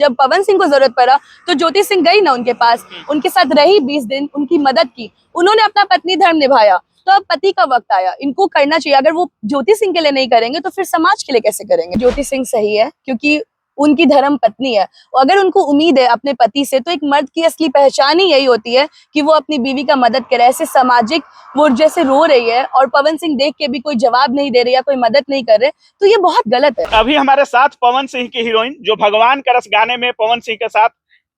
जब पवन सिंह को जरूरत पड़ा तो ज्योति सिंह गई ना उनके पास, उनके साथ रही 20 दिन, उनकी मदद की, उन्होंने अपना पत्नी धर्म निभाया। तो अब पति का वक्त आया, इनको करना चाहिए। अगर वो ज्योति सिंह के लिए नहीं करेंगे तो फिर समाज के लिए कैसे करेंगे? ज्योति सिंह सही है क्योंकि उनकी धर्म पत्नी है। अगर उनको उम्मीद है अपने पति से, तो एक मर्द की असली पहचान ही यही होती है कि वो अपनी बीवी का मदद करे। ऐसे सामाजिक वो जैसे रो रही है और पवन सिंह देख के भी कोई जवाब नहीं दे रही या कोई मदद नहीं कर रहे, तो ये बहुत गलत है। अभी हमारे साथ पवन सिंह की हीरोइन, जो भगवान का रस गाने में पवन सिंह के साथ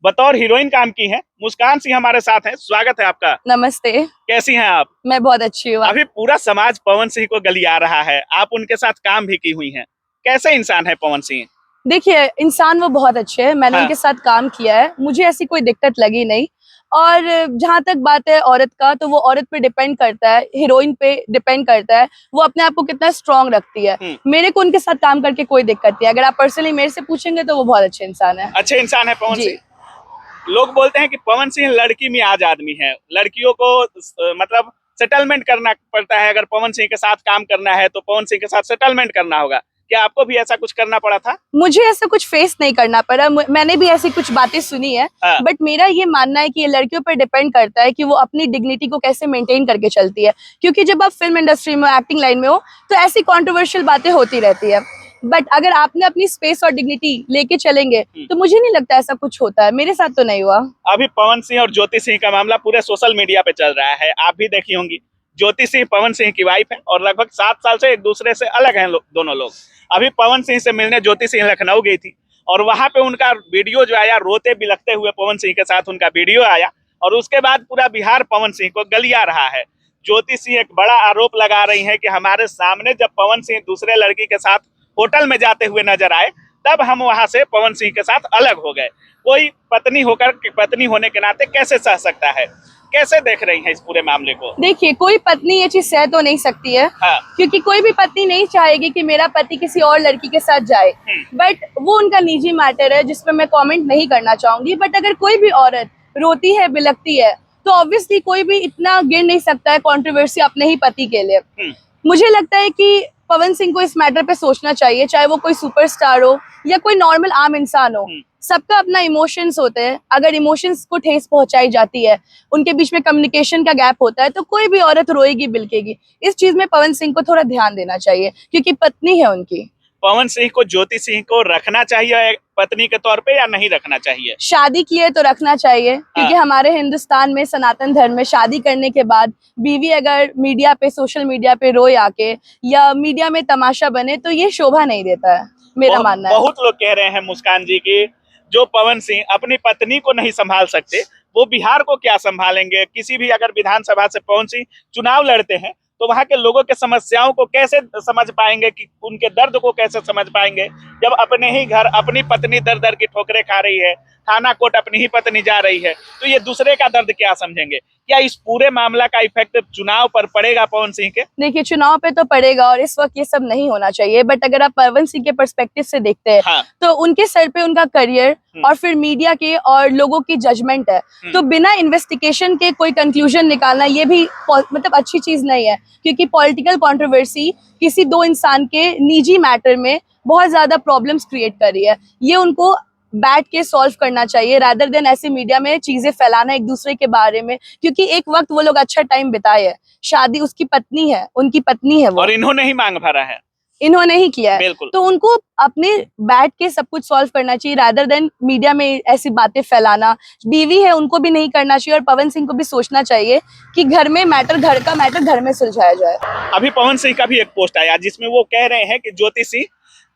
बतौर हीरोइन काम की है, मुस्कान सिंह हमारे साथ हैं। स्वागत है आपका। नमस्ते। कैसी हैं आप? मैं बहुत अच्छी हूँ। अभी पूरा समाज पवन सिंह को गलिया रहा है, आप उनके साथ काम भी की हुई हैं। कैसे इंसान है पवन सिंह? देखिए, इंसान वो बहुत अच्छे हैं, मैंने हाँ। उनके साथ काम किया है, मुझे ऐसी कोई दिक्कत लगी नहीं। और जहां तक बात है औरत का, तो वो औरत पे डिपेंड करता है, हीरोइन पे डिपेंड करता है, वो अपने आप को कितना स्ट्रांग रखती है। मेरे को उनके साथ काम करके कोई दिक्कत नहीं। अगर आप पर्सनली मेरे से पूछेंगे तो वो बहुत अच्छे इंसान है। अच्छे इंसान है पवन जी। सिंह। लोग बोलते हैं कि पवन सिंह लड़की में आज आदमी है, लड़कियों को मतलब सेटलमेंट करना पड़ता है। अगर पवन सिंह के साथ काम करना है तो पवन सिंह के साथ सेटलमेंट करना होगा। क्या आपको भी ऐसा कुछ करना पड़ा था? मुझे ऐसा कुछ फेस नहीं करना पड़ा, मैंने भी ऐसी कुछ बातें सुनी है। हाँ। बट मेरा ये मानना है कि ये लड़कियों पर डिपेंड करता है कि वो अपनी डिग्निटी को कैसे मेंटेन करके चलती है। क्योंकि जब आप फिल्म इंडस्ट्री में, एक्टिंग लाइन में हो, तो ऐसी कंट्रोवर्शियल बातें होती रहती है। बट अगर आपने अपनी स्पेस और डिग्निटी लेके चलेंगे तो मुझे नहीं लगता ऐसा कुछ होता है। मेरे साथ तो नहीं हुआ। अभी पवन सिंह और ज्योति सिंह का मामला पूरे सोशल मीडिया पे चल रहा है, आप भी देखी होंगी। ज्योति सिंह पवन सिंह की वाइफ है और लगभग 7 साल से एक दूसरे से अलग हैं दोनों लोग। अभी पवन सिंह से मिलने ज्योति सिंह लखनऊ गई थी और वहां पे उनका वीडियो जो आया, रोते बिलखते हुए पवन सिंह के साथ उनका वीडियो आया और उसके बाद पूरा बिहार पवन सिंह को गलिया रहा है। ज्योति सिंह एक बड़ा आरोप लगा रही है कि हमारे सामने जब पवन सिंह दूसरे लड़की के साथ होटल में जाते हुए नजर आए, तब हम वहां से पवन सिंह के साथ अलग हो गए। कोई पत्नी होकर, पत्नी होने के नाते कैसे सह सकता है? कैसे देख रही हैं इस पूरे मामले को? देखिए, कोई पत्नी ये चीज सह तो नहीं सकती है। हाँ। क्योंकि कोई भी पत्नी नहीं चाहेगी कि मेरा पति किसी और लड़की के साथ जाए। बट वो उनका निजी मैटर है जिसपे मैं कमेंट नहीं करना चाहूंगी। बट अगर कोई भी औरत रोती है, बिलखती है, तो ऑब्वियसली कोई भी इतना गिर नहीं सकता है कंट्रोवर्सी अपने ही पति के लिए। मुझे लगता है कि पवन सिंह को इस मैटर पे सोचना चाहिए, चाहे वो कोई सुपरस्टार हो या कोई नॉर्मल आम इंसान हो। सबका अपना इमोशंस होते हैं। अगर इमोशंस को ठेस पहुंचाई जाती है, उनके बीच में कम्युनिकेशन का गैप होता है, तो कोई भी औरत रोएगी, बिलकेगी। इस चीज में पवन सिंह को थोड़ा ध्यान देना चाहिए क्योंकि पत्नी है उनकी। पवन सिंह को ज्योति सिंह को रखना चाहिए पत्नी के तौर पे या नहीं रखना चाहिए? शादी की है तो रखना चाहिए क्योंकि हमारे हिंदुस्तान में, सनातन धर्म में, शादी करने के बाद बीवी अगर मीडिया पे, सोशल मीडिया पे रोए आके या मीडिया में तमाशा बने, तो ये शोभा नहीं देता है, मेरा मानना है। बहुत लोग कह रहे हैं मुस्कान जी की, जो पवन सिंह अपनी पत्नी को नहीं संभाल सकते, वो बिहार को क्या संभालेंगे? किसी भी अगर विधानसभा से पवन सिंह चुनाव लड़ते हैं तो वहां के लोगों के समस्याओं को कैसे समझ पाएंगे, कि उनके दर्द को कैसे समझ पाएंगे, जब अपने ही घर अपनी पत्नी दर दर की ठोकरें खा रही है, थाना कोर्ट अपनी ही पत्नी जा रही है, तो ये दूसरे का दर्द क्या समझेंगे? क्या इस पूरे मामला का इफेक्ट चुनाव पर पड़ेगा पवन सिंह के? देखिए, चुनाव पे तो पड़ेगा और इस वक्त ये सब नहीं होना चाहिए। बट अगर आप पवन सिंह के पर्सपेक्टिव से देखते हैं, हाँ। तो उनके सर पे उनका करियर और फिर मीडिया के और लोगों की जजमेंट है। तो बिना इन्वेस्टिगेशन के कोई कंक्लूजन निकालना, ये भी मतलब अच्छी चीज नहीं है। क्योंकि पॉलिटिकल कंट्रोवर्सी किसी दो इंसान के निजी मैटर में बहुत ज्यादा प्रॉब्लम्स क्रिएट कर रही है। ये उनको बैठ के सॉल्व करना चाहिए, रादर देन ऐसे मीडिया में चीजें फैलाना एक दूसरे के बारे में। क्योंकि एक वक्त वो लोग अच्छा टाइम बिताए है, शादी उसकी पत्नी है, उनकी पत्नी है वो, और इन्होंने ही मांग भरा है, इन्होंने ही किया है। बिल्कुल। तो उनको अपने बैठ के सब कुछ सॉल्व करना चाहिए, रादर देन मीडिया में ऐसी बातें फैलाना। बीवी है, उनको भी नहीं करना चाहिए और पवन सिंह को भी सोचना चाहिए कि घर में मैटर, घर का मैटर घर में सुलझाया जाए। अभी पवन सिंह का भी एक पोस्ट आया जिसमें वो कह रहे हैं कि ज्योति सिंह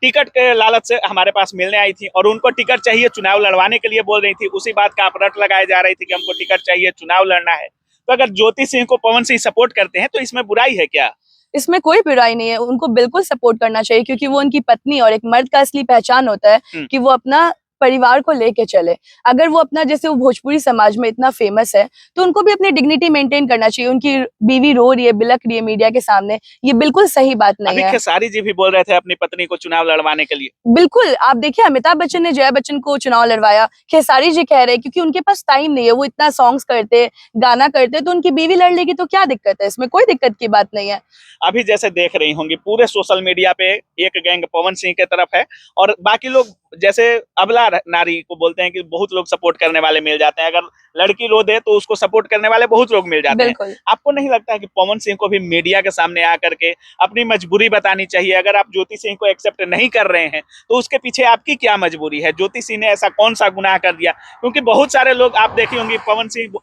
टिकट के लालच से हमारे पास मिलने आई थी और उनको टिकट चाहिए, चुनाव लड़वाने के लिए बोल रही थी। उसी बात का आप रट लगाए जा रही थी कि हमको टिकट चाहिए, चुनाव लड़ना है। तो अगर ज्योति सिंह को पवन सिंह सपोर्ट करते हैं तो इसमें बुराई है क्या? इसमें कोई बुराई नहीं है, उनको बिल्कुल सपोर्ट करना चाहिए क्योंकि वो उनकी पत्नी, और एक मर्द का असली पहचान होता है कि वो अपना परिवार को लेके चले। अगर वो अपना, जैसे वो भोजपुरी समाज में इतना फेमस है, तो उनको भी अपनी डिग्निटी मेंटेन करना चाहिए। उनकी बीवी रो रही है, बिलख रही है मीडिया के सामने, ये बिल्कुल सही बात नहीं है। खेसारी जी भी बोल रहे थे अपनी पत्नी को चुनाव लड़वाने के लिए। बिल्कुल, आप देखिए, अमिताभ बच्चन ने जया बच्चन को चुनाव लड़वाया, खेसारी जी कह रहे हैं क्योंकि उनके पास टाइम नहीं है, वो इतना सॉन्ग्स करते, गाना करते, तो उनकी बीवी लड़ लेगी तो क्या दिक्कत है? इसमें कोई दिक्कत की बात नहीं है। अभी जैसे देख रही होंगी पूरे सोशल मीडिया पे एक गैंग पवन सिंह के तरफ है और बाकी लोग जैसे अबला नारी को बोलते हैं कि बहुत लोग सपोर्ट करने वाले मिल जाते हैं, अगर लड़की रो दे तो उसको सपोर्ट करने वाले बहुत लोग मिल जाते हैं। बिल्कुल। आपको नहीं लगता है कि पवन सिंह को भी मीडिया के सामने आकर के अपनी मजबूरी बतानी चाहिए? अगर आप ज्योति सिंह को एक्सेप्ट नहीं कर रहे हैं तो उसके पीछे आपकी क्या मजबूरी है? ज्योति सिंह ने ऐसा कौन सा गुनाह कर दिया? क्योंकि बहुत सारे लोग आप देखी होंगी, पवन सिंह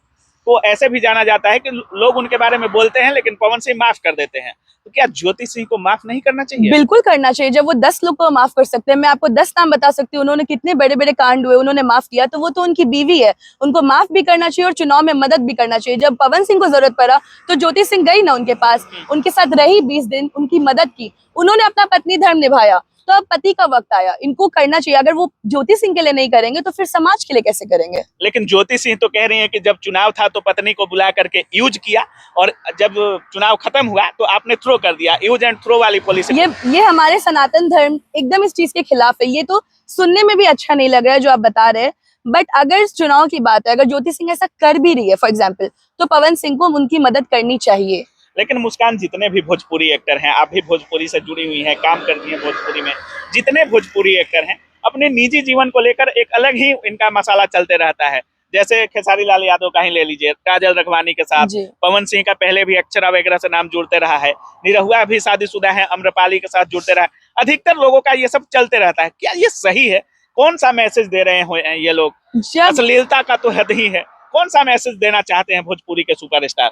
को ऐसे भी जाना जाता है कि लोग उनके बारे में बोलते हैं लेकिन पवन सिंह माफ कर देते हैं। तो क्या ज्योति सिंह को माफ नहीं करना चाहिए? बिल्कुल करना चाहिए। जब वो 10 लोग को माफ कर सकते हैं, मैं आपको 10 नाम बता सकती हूँ उन्होंने कितने बड़े बड़े कांड हुए, उन्होंने माफ किया, तो वो तो उनकी बीवी है, उनको माफ भी करना चाहिए और चुनाव में मदद भी करना चाहिए। जब पवन सिंह को जरूरत पड़ा तो ज्योति सिंह गई ना उनके पास, उनके साथ रही 20 दिन, उनकी मदद की, उन्होंने अपना पत्नी धर्म निभाया। तो अब पति का वक्त आया, इनको करना चाहिए। अगर वो ज्योति सिंह के लिए नहीं करेंगे तो फिर समाज के लिए कैसे करेंगे? लेकिन ज्योति सिंह तो कह रही है कि जब चुनाव था तो पत्नी को बुला करके यूज किया और जब चुनाव खत्म हुआ तो आपने थ्रो कर दिया, यूज एंड थ्रो वाली पॉलिसी। ये हमारे सनातन धर्म एकदम इस चीज के खिलाफ है। ये तो सुनने में भी अच्छा नहीं लग रहा है जो आप बता रहे हैं। बट अगर चुनाव की बात है, अगर ज्योति सिंह ऐसा कर भी रही है फॉर एग्जाम्पल, तो पवन सिंह को उनकी मदद करनी चाहिए। लेकिन मुस्कान, जितने भी भोजपुरी एक्टर हैं, आप भी भोजपुरी से जुड़ी हुई हैं, काम करती हैं भोजपुरी में, जितने भोजपुरी एक्टर हैं अपने निजी जीवन को लेकर एक अलग ही इनका मसाला चलते रहता है। जैसे खेसारी लाल यादव का ही ले लीजिए, काजल रखवानी के साथ, पवन सिंह का पहले भी अक्षरा वगैरह से नाम जुड़ते रहा है, निरहुआ भी शादीशुदा है, अम्रपाली के साथ जुड़ते रहा, अधिकतर लोगों का ये सब चलते रहता है। क्या ये सही है? कौन सा मैसेज दे रहे हैं ये लोग? अश्लीलता का तो हद ही है। कौन सा मैसेज देना चाहते हैं भोजपुरी के सुपरस्टार?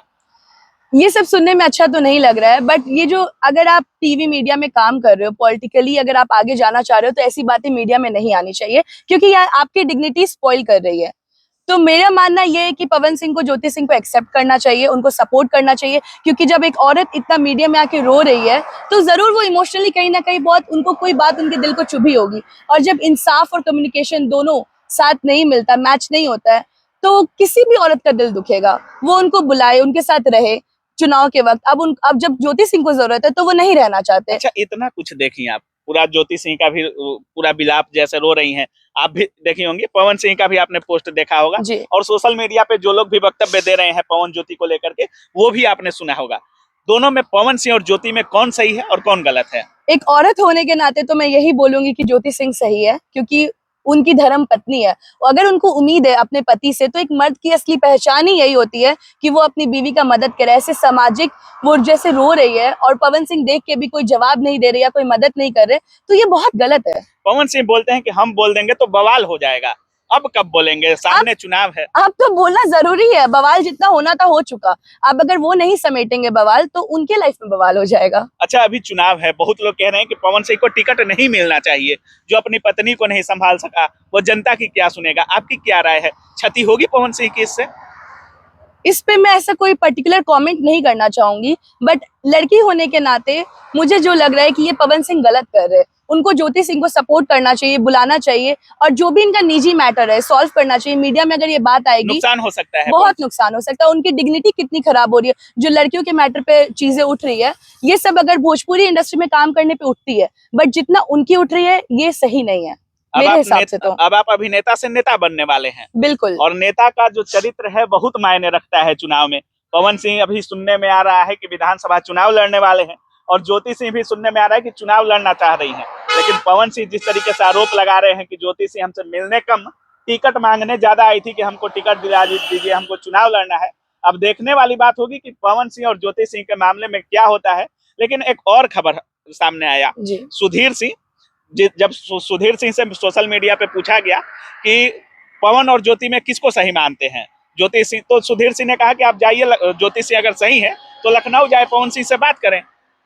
ये सब सुनने में अच्छा तो नहीं लग रहा है, बट ये जो अगर आप टीवी मीडिया में काम कर रहे हो, पॉलिटिकली अगर आप आगे जाना चाह रहे हो, तो ऐसी बातें मीडिया में नहीं आनी चाहिए, क्योंकि यह आपकी डिग्निटी स्पॉइल कर रही है। तो मेरा मानना ये है कि पवन सिंह को ज्योति सिंह को एक्सेप्ट करना चाहिए, उनको सपोर्ट करना चाहिए, क्योंकि जब एक औरत इतना मीडिया में आके रो रही है तो जरूर वो इमोशनली कहीं ना कहीं बहुत उनको कोई बात उनके दिल को चुभी होगी। और जब इंसाफ और कम्युनिकेशन दोनों साथ नहीं मिलता, मैच नहीं होता है, तो किसी भी औरत का दिल दुखेगा। वो उनको बुलाए, उनके साथ रहे चुनाव के वक्त। अब जब ज्योति सिंह को जरूरत है तो वो नहीं रहना चाहते। अच्छा, इतना कुछ देखी आप, पूरा ज्योति सिंह का भी पूरा बिलाप जैसे रो रही हैं, आप भी देखी होंगी, पवन सिंह का भी आपने पोस्ट देखा होगा, और सोशल मीडिया पे जो लोग भी वक्तव्य दे रहे हैं पवन ज्योति को लेकर के, वो भी आपने सुना होगा। दोनों में, पवन सिंह और ज्योति में, कौन सही है और कौन गलत है? एक औरत होने के नाते तो मैं यही बोलूंगी कि ज्योति सिंह सही है, क्योंकि उनकी धर्म पत्नी है। और अगर उनको उम्मीद है अपने पति से, तो एक मर्द की असली पहचान ही यही होती है कि वो अपनी बीवी का मदद करे। ऐसे सामाजिक, वो जैसे रो रही है और पवन सिंह देख के भी कोई जवाब नहीं दे रही या कोई मदद नहीं कर रहे, तो ये बहुत गलत है। पवन सिंह बोलते हैं कि हम बोल देंगे तो बवाल हो जाएगा। अब कब बोलेंगे? सामने चुनाव है। अब तो बोलना जरूरी है, बवाल जितना होना था हो चुका। अब अगर वो नहीं समेटेंगे बवाल, तो उनके लाइफ में बवाल हो जाएगा। अच्छा, अभी चुनाव है, बहुत लोग कह रहे हैं कि पवन सिंह को टिकट नहीं मिलना चाहिए, जो अपनी पत्नी को नहीं संभाल सका वो जनता की क्या सुनेगा? आपकी क्या राय है? क्षति होगी पवन सिंह की इससे? इस पे मैं ऐसा कोई पर्टिकुलर कमेंट नहीं करना चाहूंगी, बट लड़की होने के नाते मुझे जो लग रहा है कि ये पवन सिंह गलत कर रहे हैं। उनको ज्योति सिंह को सपोर्ट करना चाहिए, बुलाना चाहिए, और जो भी इनका निजी मैटर है सॉल्व करना चाहिए। मीडिया में अगर ये बात आएगी, नुकसान हो सकता है, बहुत नुकसान हो सकता है। उनकी डिग्निटी कितनी खराब हो रही है, जो लड़कियों के मैटर पे चीजें उठ रही है, ये सब अगर भोजपुरी इंडस्ट्री में काम करने पे उठती है, बट जितना उनकी उठ रही है, ये सही नहीं है मेरे हिसाब से। तो अब आप अभिनेता से नेता बनने वाले हैं। बिल्कुल। और नेता का जो चरित्र है बहुत मायने रखता है चुनाव में। पवन सिंह अभी सुनने में आ रहा है कि विधानसभा चुनाव लड़ने वाले हैं, और ज्योति सिंह भी सुनने में आ रहा है कि चुनाव लड़ना चाह रही हैं। लेकिन पवन सिंह जिस तरीके से आरोप लगा रहे हैं कि ज्योति सिंह हमसे मिलने कम, टिकट मांगने ज्यादा आई थी कि हमको टिकट दिला दीजिए, हमको चुनाव लड़ना है। अब देखने वाली बात होगी कि पवन सिंह और ज्योति सिंह के मामले में क्या होता है। लेकिन एक और खबर सामने आया, सुधीर सिंह, जब सुधीर सिंह से सोशल मीडिया पे पूछा गया कि पवन और ज्योति में किसको सही मानते हैं, ज्योति सिंह, तो सुधीर सिंह ने कहा कि आप जाइए, ज्योति सिंह अगर सही है तो लखनऊ जाए, पवन सिंह से बात करें।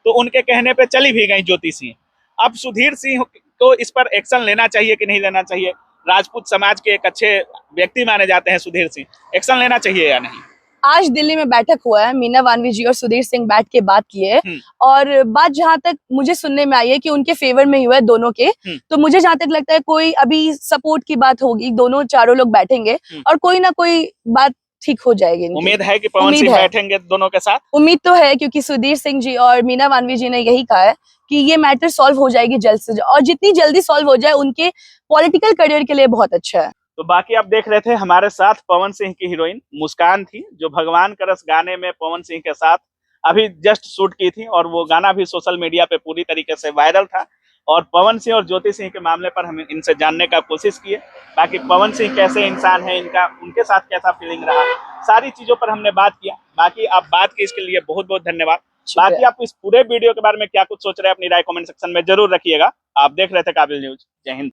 तो उनके कहने पे चली भी गई ज्योति सिंह। अब सुधीर सिंह को इस पर एक्शन लेना चाहिए कि नहीं लेना चाहिए? राजपूत समाज के एक अच्छे व्यक्ति माने जाते हैं सुधीर सिंह, एक्शन लेना चाहिए या नहीं? आज दिल्ली में बैठक हुआ है, मीना वानवी जी और सुधीर सिंह बैठ के बात किए, और बात जहां तक मुझे सुनने में आई है कि उनके फेवर में ही हुआ है दोनों के। तो मुझे जहां तक लगता है कोई अभी सपोर्ट की बात होगी, दोनों चारों लोग बैठेंगे और कोई ना कोई बात ठीक हो जाएगी। उम्मीद है कि पवन सिंह बैठेंगे दोनों के साथ? उम्मीद तो है, क्योंकि सुधीर सिंह जी और मीना वानवी जी ने यही कहा है कि ये मैटर सॉल्व हो जाएगी जल्द से जल्द, और जितनी जल्दी सॉल्व हो जाए उनके पॉलिटिकल करियर के लिए बहुत अच्छा है। तो बाकी आप देख रहे थे, हमारे साथ पवन सिंह की हीरोइन मुस्कान थी, जो भगवान का रस गाने में पवन सिंह के साथ अभी जस्ट शूट की थी, और वो गाना भी सोशल मीडिया पे पूरी तरीके से वायरल था। और पवन सिंह और ज्योति सिंह के मामले पर हम इनसे जानने का कोशिश किए। बाकी पवन सिंह कैसे इंसान है, इनका उनके साथ कैसा फीलिंग रहा, सारी चीजों पर हमने बात किया। बाकी आप बात की इसके लिए बहुत बहुत धन्यवाद। बाकी आप इस पूरे वीडियो के बारे में क्या कुछ सोच रहे हैं, अपनी राय कमेंट सेक्शन में जरूर रखिएगा। आप देख रहे थे काबिल न्यूज। जय हिंद।